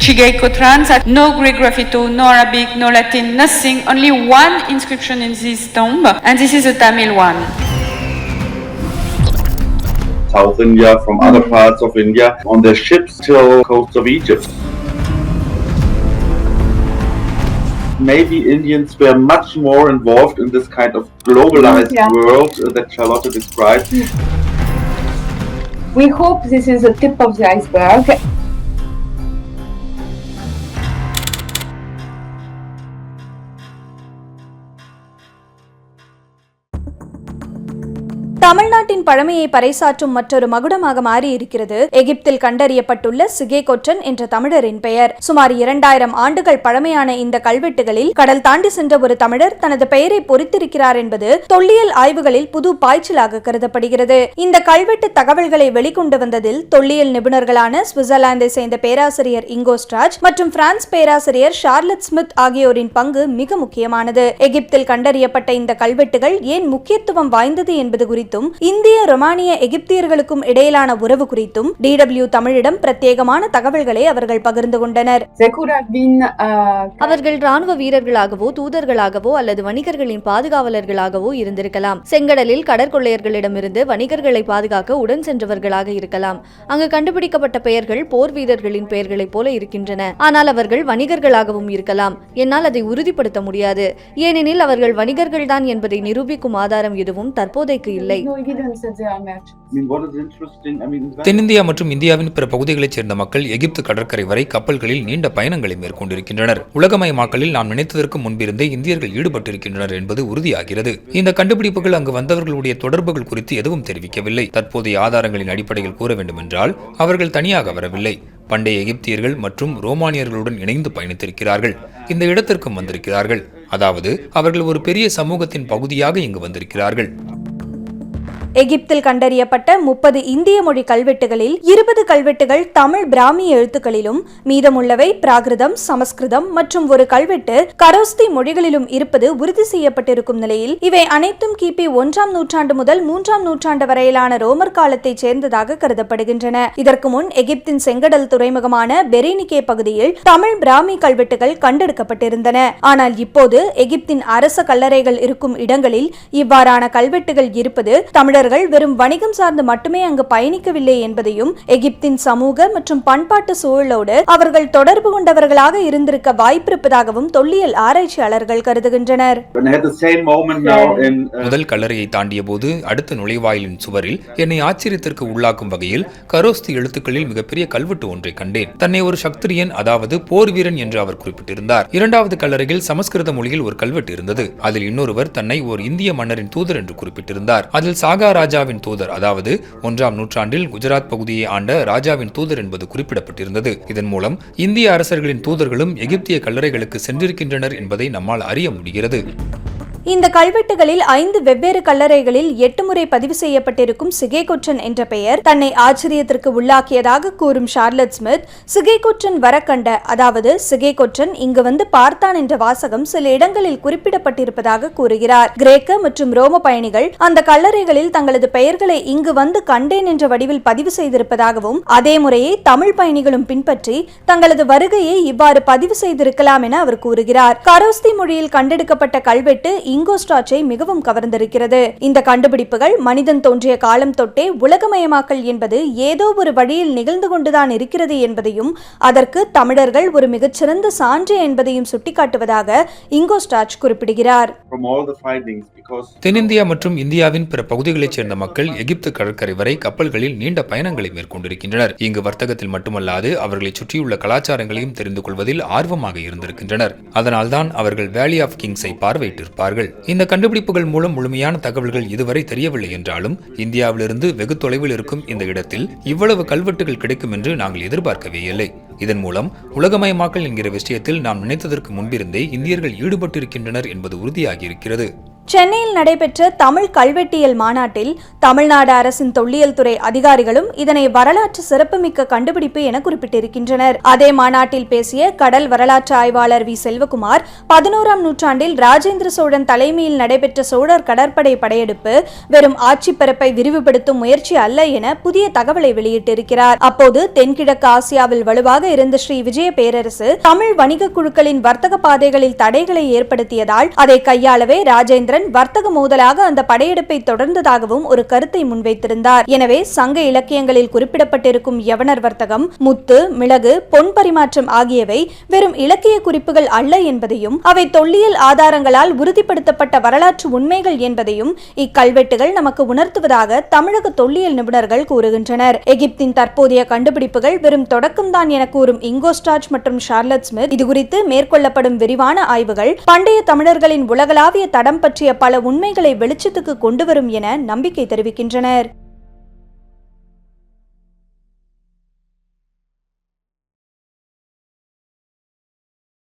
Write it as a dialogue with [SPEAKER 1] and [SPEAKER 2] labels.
[SPEAKER 1] Shigai Kotrans had no Greek graffiti, no Arabic, no Latin, nothing, only one inscription in this tomb, and this is a Tamil one.
[SPEAKER 2] South India, from other parts of India, on their ships till coast of Egypt. Maybe Indians were much more involved in this kind of globalized world that Charlotte described.
[SPEAKER 3] We hope this is the tip of the iceberg.
[SPEAKER 4] தமிழ்நாட்டின் பழமையை பறைசாற்றும் மற்றொரு மகுடமாக மாறியிருக்கிறது எகிப்தில் கண்டறியப்பட்டுள்ள சிகே கொற்றன் என்ற தமிழரின் பெயர். சுமார் 2000 ஆண்டுகள் பழமையான இந்த கல்வெட்டுகளில் கடல் தாண்டி சென்ற ஒரு தமிழர் தனது பெயரை பொறித்திருக்கிறார் என்பது தொல்லியல் ஆய்வுகளில் புது பாய்ச்சலாக கருதப்படுகிறது. இந்த கல்வெட்டு தகவல்களை வெளிக்கொண்டு வந்ததில் தொல்லியல் நிபுணர்களான சுவிட்சர்லாந்தை சேர்ந்த பேராசிரியர் இங்கோ ஸ்ட்ராச் மற்றும் பிரான்ஸ் பேராசிரியர் ஷார்லட் ஸ்மித் ஆகியோரின் பங்கு மிக முக்கியமானது. எகிப்தில் கண்டறியப்பட்ட இந்த கல்வெட்டுகள் ஏன் முக்கியத்துவம் வாய்ந்தது என்பது குறித்தும் இந்திய ரொமானிய எகிப்தியர்களுக்கும் இடையிலான உறவு குறித்தும் DW தமிழிடம் பிரத்யேகமான தகவல்களை அவர்கள் பகிர்ந்து கொண்டனர்.
[SPEAKER 5] அவர்கள் ராணுவ வீரர்களாகவோ தூதர்களாகவோ அல்லது வணிகர்களின் பாதுகாவலர்களாகவோ இருந்திருக்கலாம். செங்கடலில் கடற்கொள்ளையர்களிடமிருந்து வணிகர்களை பாதுகாக்க உடன் சென்றவர்களாக இருக்கலாம். அங்கு கண்டுபிடிக்கப்பட்ட பெயர்கள் போர் வீரர்களின் பெயர்களைப் போல இருக்கின்றன. ஆனால் அவர்கள் வணிகர்களாகவும் இருக்கலாம். என்னால் அதை உறுதிப்படுத்த முடியாது, ஏனெனில் அவர்கள் வணிகர்கள்தான் என்பதை நிரூபிக்கும் ஆதாரம் எதுவும் தற்போதைக்கு இல்லை.
[SPEAKER 6] தென்னிந்தியா மற்றும் இந்தியாவின் பிற பகுதிகளைச் சேர்ந்த மக்கள் எகிப்து கடற்கரை வரை கப்பல்களில் நீண்ட பயணங்களை மேற்கொண்டிருக்கின்றனர். உலகமயமாக்கலில் நாம் நினைத்ததற்கு முன்பிருந்தே இந்தியர்கள் ஈடுபட்டிருக்கின்றனர் என்பது உறுதியாகிறது. இந்த கண்டுபிடிப்புகள் அங்கு வந்தவர்களுடைய தொடர்புகள் குறித்து எதுவும் தெரிவிக்கவில்லை. தற்போதைய ஆதாரங்களின் அடிப்படையில் கூற வேண்டுமென்றால் அவர்கள் தனியாக வரவில்லை. பண்டைய எகிப்தியர்கள் மற்றும் ரோமானியர்களுடன் இணைந்து பயணித்திருக்கிறார்கள். இந்த இடத்திற்கும் வந்திருக்கிறார்கள். அதாவது அவர்கள் ஒரு பெரிய சமூகத்தின் பகுதியாக இங்கு வந்திருக்கிறார்கள்.
[SPEAKER 4] எகிப்தில் கண்டறியப்பட்ட 30 இந்திய மொழி கல்வெட்டுகளில் 20 கல்வெட்டுகள் தமிழ் பிராமிய எழுத்துக்களிலும், மீதமுள்ளவை பிராகிருதம், சமஸ்கிருதம் மற்றும் ஒரு கல்வெட்டு கரோஸ்தி மொழிகளிலும் இருப்பது உறுதி செய்யப்பட்டிருக்கும் நிலையில் இவை அனைத்தும் கிபி 1ஆம் நூற்றாண்டு முதல் 3ஆம் நூற்றாண்டு வரையிலான ரோமர் காலத்தைச் சேர்ந்ததாக கருதப்படுகின்றன. இதற்கு முன் எகிப்தின் செங்கடல் துறைமுகமான பெரேனிகே பகுதியில் தமிழ் பிராமி கல்வெட்டுகள் கண்டெடுக்கப்பட்டிருந்தன. ஆனால் இப்போது எகிப்தின் அரச கல்லறைகள் இருக்கும் இடங்களில் இவ்வாறான கல்வெட்டுகள் இருப்பது தமிழர்கள் வெறும் வணிகம் சார்ந்து மட்டுமே அங்கு பயணிக்கவில்லை என்பதையும் எகிப்தின் சமூக மற்றும் பண்பாட்டு சூழலோடு அவர்கள் தொடர்பு கொண்டவர்களாக இருந்திருக்க வாய்ப்பிருப்பதாகவும் தொல்லியல் ஆராய்ச்சியாளர்கள் கருதுகின்றனர்.
[SPEAKER 6] முதல் கல்லறையை தாண்டிய போது அடுத்த நுழைவாயிலின் சுவரில் என்னை ஆச்சரியத்திற்கு உள்ளாக்கும் வகையில் கரோஸ்தி எழுத்துக்களில் மிகப்பெரிய கல்வெட்டு ஒன்றை கண்டேன். தன்னை ஒரு சக்திரியன், அதாவது போர் வீரன் என்று அவர் குறிப்பிட்டிருந்தார். இரண்டாவது கல்லறையில் சமஸ்கிருத மொழியில் ஒரு கல்வெட்டு இருந்தது. அதில் இன்னொருவர் தன்னை ஒரு இந்திய மன்னரின் தூதர் என்று குறிப்பிட்டிருந்தார். அதில் சாகா ராஜாவின் தூதர், அதாவது 1ஆம் நூற்றாண்டில் குஜராத் பகுதியை ஆண்ட ராஜாவின் தூதர் என்பது குறிப்பிடப்பட்டிருந்தது. இதன் மூலம் இந்திய அரசர்களின் தூதர்களும் எகிப்திய கல்லறைகளுக்கு சென்றிருக்கின்றனர் என்பதை நம்மால் அறிய முடிகிறது.
[SPEAKER 4] இந்த கல்வெட்டுகளில் 5 வெவ்வேறு கல்லறைகளில் 8 முறை பதிவு செய்யப்பட்டிருக்கும் சிகே கொற்றன் என்ற பெயர் தன்னை ஆச்சரியத்திற்கு உள்ளாக்கியதாக கூறும் ஷார்லட் ஸ்மித், சிகே கொற்றன் வரக்கண்ட, அதாவது சிகே கொற்றன் இங்கு வந்து பார்த்தான் என்ற வாசகம் சில இடங்களில் குறிப்பிடப்பட்டிருப்பதாக கூறுகிறார். கிரேக்க மற்றும் ரோம பயணிகள் அந்த கல்லறைகளில் தங்களது பெயர்களை இங்கு வந்து கண்டேன் என்ற வடிவில் பதிவு செய்திருப்பதாகவும், அதே முறையை தமிழ் பயணிகளும் பின்பற்றி தங்களது வருகையை இவ்வாறு பதிவு செய்திருக்கலாம் என அவர் கூறுகிறார். கரோஸ்தி மொழியில் கண்டெடுக்கப்பட்ட கல்வெட்டு இங்கோ ஸ்ட்ராச்சை மிகவும் கவர்ந்திருக்கிறது. இந்த கண்டுபிடிப்புகள் மனிதன் தோன்றிய காலம் தொட்டே உலகமயமாக்கல் என்பது ஏதோ ஒரு வழியில் நிகழ்ந்து கொண்டுதான் இருக்கிறது என்பதையும் அதற்கு தமிழர்கள் ஒரு மிகச்சிறந்த சான்று என்பதையும் சுட்டிக்காட்டுவதாக இங்கோ ஸ்ட்ராச் குறிப்பிடுகிறார்.
[SPEAKER 6] தென்னிந்தியா மற்றும் இந்தியாவின் பிற பகுதிகளைச் சேர்ந்த மக்கள் எகிப்து கடற்கரை வரை கப்பல்களில் நீண்ட பயணங்களை மேற்கொண்டிருக்கின்றனர். இங்கு வர்த்தகத்தில் மட்டுமல்லாது அவர்களை சுற்றியுள்ள கலாச்சாரங்களையும் தெரிந்து கொள்வதில் ஆர்வமாக இருந்திருக்கின்றனர். அதனால்தான் அவர்கள் வேலி ஆஃப் கிங்ஸை பார்வையிட்டிருப்பார்கள். இந்த கண்டுபிடிப்புகள் மூலம் முழுமையான தகவல்கள் இதுவரை தெரியவில்லை என்றாலும் இந்தியாவிலிருந்து வெகு தொலைவில் இருக்கும் இந்த இடத்தில் இவ்வளவு கல்வெட்டுகள் கிடைக்கும் என்று நாங்கள் எதிர்பார்க்கவே இல்லை. இதன் மூலம் உலகமயமாக்கல் என்கிற விஷயத்தில் நாம் நினைத்ததற்கு முன்பிருந்தே இந்தியர்கள் ஈடுபட்டிருக்கின்றனர் என்பது உறுதியாகியிருக்கிறது.
[SPEAKER 4] சென்னையில் நடைபெற்ற தமிழ் கல்வெட்டியல் மாநாட்டில் தமிழ்நாடு அரசின் தொல்லியல் துறை அதிகாரிகளும் இதனை வரலாற்று சிறப்புமிக்க கண்டுபிடிப்பு என குறிப்பிட்டிருக்கின்றனர். அதே மாநாட்டில் பேசிய கடல் வரலாற்று ஆய்வாளர் வி. செல்வகுமார் 11ஆம் நூற்றாண்டில் ராஜேந்திர சோழன் தலைமையில் நடைபெற்ற சோழர் கடற்படை படையெடுப்பு வெறும் ஆட்சி பரப்பை விரிவுபடுத்தும் முயற்சி அல்ல என புதிய தகவலை வெளியிட்டிருக்கிறார். அப்போது தென்கிழக்கு ஆசியாவில் வலுவாக இருந்த ஸ்ரீ விஜய பேரரசு தமிழ் வணிக குழுக்களின் வர்த்தக பாதைகளில் தடைகளை ஏற்படுத்தியதால் அதை கையாளவே ராஜேந்திரன் வர்த்தக மோதலாக அந்த படையெடுப்பை தொடர்ந்ததாகவும் ஒரு கருத்தை முன்வைத்திருந்தார். எனவே சங்க இலக்கியங்களில் குறிப்பிடப்பட்டிருக்கும் யவனர் வர்த்தகம், முத்து, மிளகு, பொன் பரிமாற்றம் ஆகியவை வெறும் இலக்கிய குறிப்புகள் அல்ல என்பதையும் அவை தொல்லியல் ஆதாரங்களால் உறுதிப்படுத்தப்பட்ட வரலாற்று உண்மைகள் என்பதையும் இக்கல்வெட்டுகள் நமக்கு உணர்த்துவதாக தமிழக தொல்லியல் நிபுணர்கள் கூறுகின்றனர். எகிப்தின் தற்போதைய கண்டுபிடிப்புகள் வெறும் தொடக்கம்தான் என கூறும் இங்கோஸ்டார்ச் மற்றும் சார்லட் ஸ்மித் இதுகுறித்து மேற்கொள்ளப்படும் விரிவான ஆய்வுகள் பண்டைய தமிழர்களின் உலகளாவிய தடம் பற்றிய பல உண்மைகளை வெளிச்சத்துக்கு கொண்டுவரும் என நம்பிக்கை தெரிவிக்கின்றனர்.